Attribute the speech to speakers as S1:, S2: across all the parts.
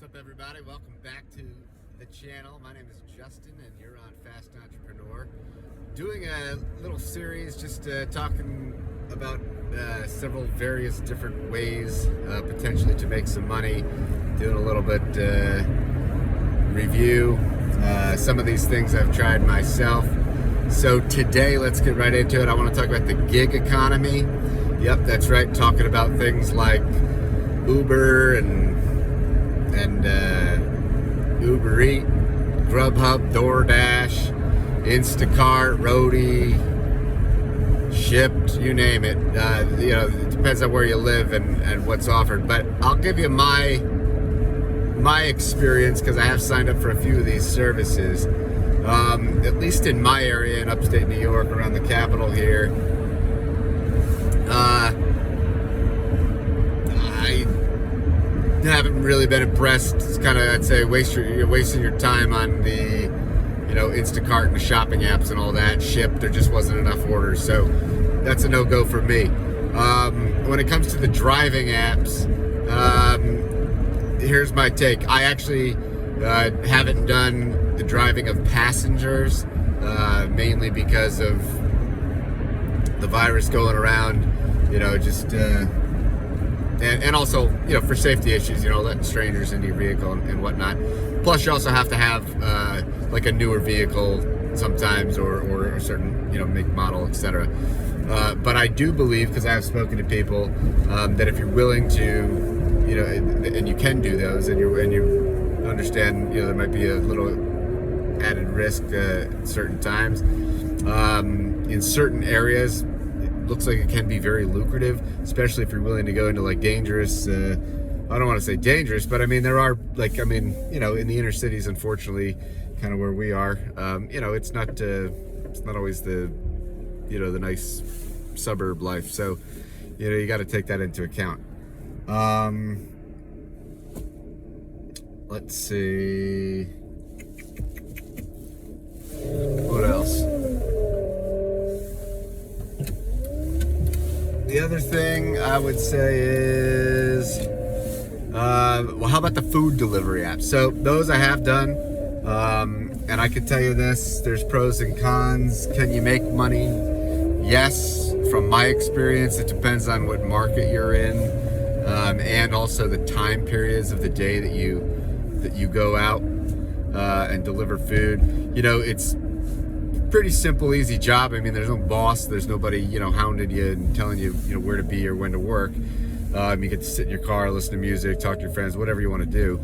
S1: What's up, everybody? Welcome back to the channel. My name is Justin and you're on Fast Entrepreneur. Doing a little series just talking about several various different ways potentially to make some money. Doing a little bit review. Some of these things I've tried myself. So today, let's get right into it. I want to talk about the gig economy. Yep, that's right. Talking about things like Uber and Uber Eats, GrubHub, Doordash, Instacart, Roadie, Shipped, you name it. It depends on where you live and what's offered. But I'll give you my experience because I have signed up for a few of these services. At least in my area in upstate New York, around the capital here. I haven't really been impressed. It's kind of, I'd say, you're wasting your time on the, Instacart and the shopping apps and all that. Shipped, there just wasn't enough orders, so that's a no-go for me. When it comes to the driving apps, here's my take. I actually haven't done the driving of passengers, mainly because of the virus going around, and also, for safety issues, letting strangers into your vehicle and whatnot. Plus, you also have to have like a newer vehicle sometimes, or a certain, make, model, etc. But I do believe, because I have spoken to people, that if you're willing to, and you can do those, and you understand, there might be a little added risk at certain times. In certain areas, looks like it can be very lucrative, especially if you're willing to go into like dangerous, I don't want to say dangerous, but I mean, there are in the inner cities, unfortunately, kind of where we are, it's not always the, the nice suburb life. So, you got to take that into account. Let's see. What else? The other thing I would say is, how about the food delivery apps? So those I have done, and I can tell you this, there's pros and cons. Can you make money? Yes, from my experience, it depends on what market you're in, and also the time periods of the day that you go out and deliver food. It's pretty simple, easy job. I mean, there's no boss, there's nobody, hounding you and telling you, where to be or when to work. You get to sit in your car, listen to music, talk to your friends, whatever you want to do.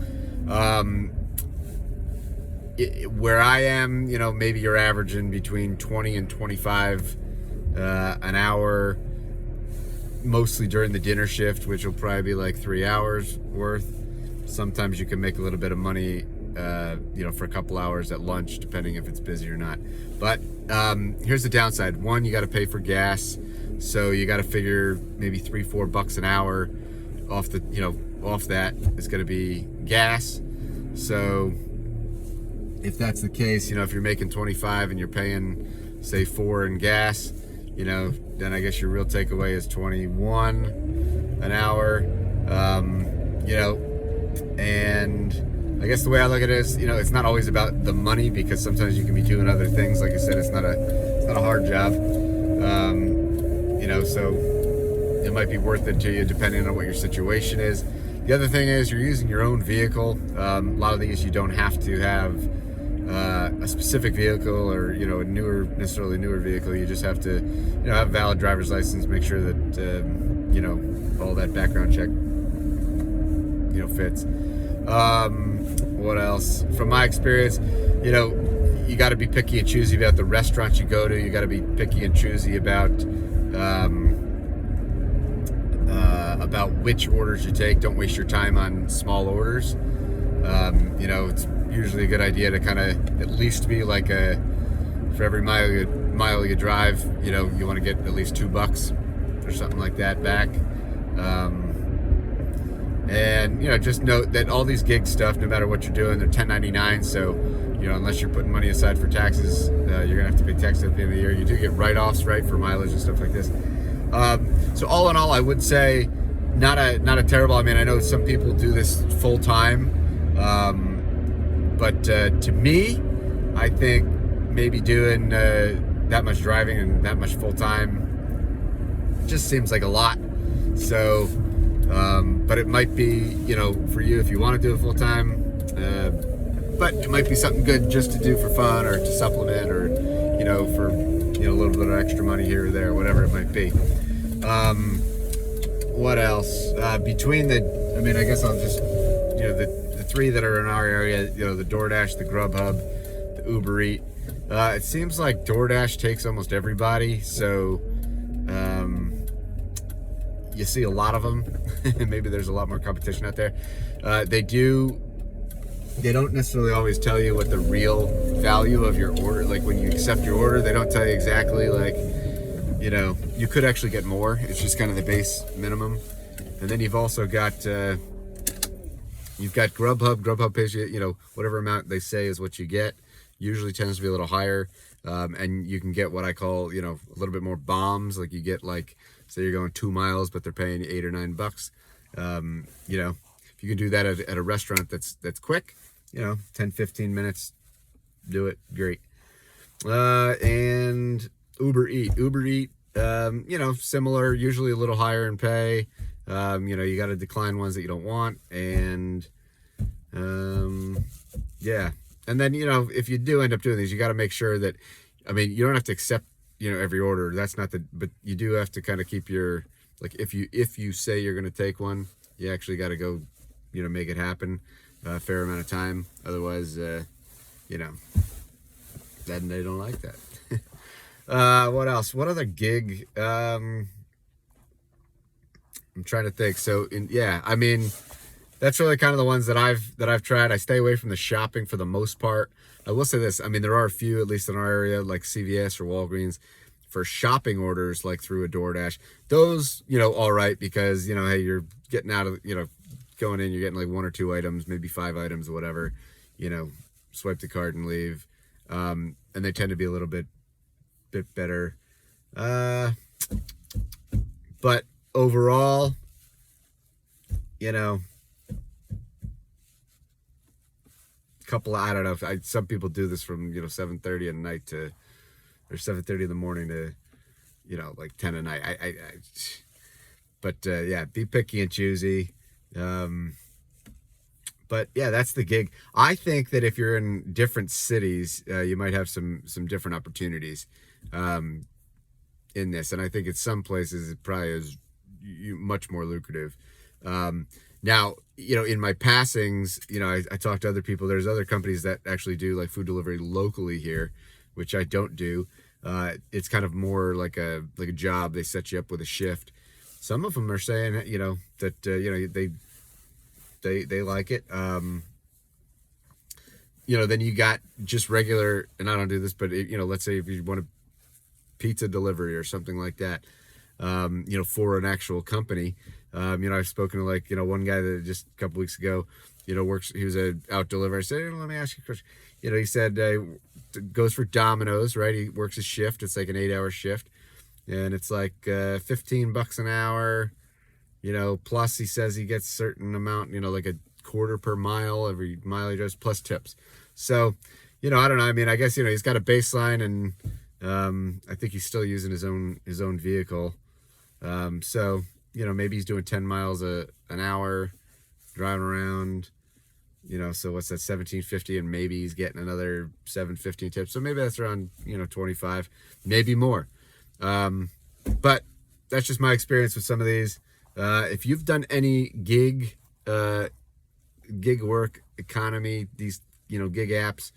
S1: Where I am, maybe you're averaging between 20 and 25 an hour, mostly during the dinner shift, which will probably be like 3 hours worth. Sometimes you can make a little bit of money for a couple hours at lunch, depending if it's busy or not. But here's the downside. One, you got to pay for gas, so you got to figure maybe $3-4 an hour off that is going to be gas. So if that's the case, if you're making 25 and you're paying say $4 in gas, then I guess your real takeaway is 21 an hour. And I guess the way I look at it is, it's not always about the money, because sometimes you can be doing other things. Like I said, it's not a hard job. So it might be worth it to you depending on what your situation is. The other thing is you're using your own vehicle. A lot of these you don't have to have a specific vehicle or, a necessarily newer vehicle. You just have to, have a valid driver's license, make sure that, all that background check, fits. What else? From my experience, you got to be picky and choosy about the restaurants you go to. You got to be picky and choosy about which orders you take. Don't waste your time on small orders. It's usually a good idea to kind of at least be like for every mile you drive, you want to get at least $2 or something like that back. And just note that all these gig stuff, no matter what you're doing, they're 1099. So unless you're putting money aside for taxes, you're gonna have to pay taxes at the end of the year. You do get write-offs, right, for mileage and stuff like this. So all in all, I would say not a terrible. I mean, I know some people do this full time, But to me, I think maybe doing that much driving and that much full time just seems like a lot. So, but it might be, for you if you want to do it full time. But it might be something good just to do for fun or to supplement or, for, a little bit of extra money here or there, whatever it might be. What else? Between I guess I'll just, the three that are in our area, the Doordash, the GrubHub, the Uber Eat. It seems like Doordash takes almost everybody. So, you see a lot of them. Maybe there's a lot more competition out there. They don't necessarily always tell you what the real value of your order, like when you accept your order, they don't tell you exactly, like, you could actually get more. It's just kind of the base minimum. And then you've also got, GrubHub. GrubHub pays you, whatever amount they say is what you get. Usually tends to be a little higher. And you can get what I call, a little bit more bombs. Like you get say you're going 2 miles, but they're paying you $8 or $9. If you can do that at a restaurant that's quick, 10, 15 minutes, do it, great. And Uber Eat, similar, usually a little higher in pay. You got to decline ones that you don't want. And, yeah. And then, if you do end up doing these, you got to make sure that, you don't have to accept, every order. That's not but you do have to kind of keep your, like, if you say you're going to take one, you actually got to go, make it happen a fair amount of time. Otherwise, then they don't like that. What else? What other gig? I'm trying to think. So that's really kind of the ones that I've tried. I stay away from the shopping for the most part. I will say this. There are a few, at least in our area, like CVS or Walgreens, for shopping orders, like through a DoorDash. Those, all right, because, hey, you're getting out of, going in, you're getting like 1 or 2 items, maybe 5 items or whatever, swipe the card and leave. And they tend to be a little bit better. But overall, couple, I don't know, some people do this from, 7:30 at night or 7:30 in the morning to, like 10 at night. But yeah, be picky and choosy. But yeah, that's the gig. I think that if you're in different cities, you might have some different opportunities in this. And I think in some places it probably is much more lucrative. Now, in my passings, I talk to other people. There's other companies that actually do like food delivery locally here, which I don't do. It's kind of more like a job. They set you up with a shift. Some of them are saying, that they like it. Then you got just regular, and I don't do this, but let's say if you want a pizza delivery or something like that, for an actual company. I've spoken to one guy that just a couple weeks ago, works, he was an out deliverer. I said, let me ask you a question. He said, goes for Domino's, right? He works a shift. It's like an 8-hour shift. And it's like $15 an hour, plus he says he gets a certain amount, like a quarter per mile, every mile he does, plus tips. So, I don't know. I guess, he's got a baseline, and I think he's still using his own vehicle. So, maybe he's doing 10 miles an hour, driving around, so what's that, $17.50, and maybe he's getting another $7.50 tips. So maybe that's around, 25, maybe more. But that's just my experience with some of these. If you've done any gig work economy, these, gig apps,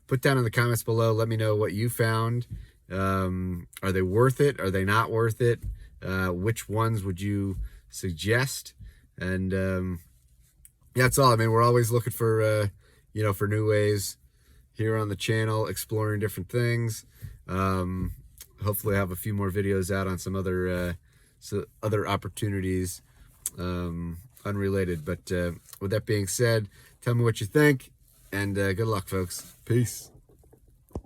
S1: put down in the comments below. Let me know what you found. Are they worth it? Are they not worth it? Which ones would you suggest? And that's all. We're always looking for for new ways here on the channel, exploring different things. Hopefully I have a few more videos out on some other opportunities, unrelated. But with that being said, tell me what you think, and good luck, folks. Peace.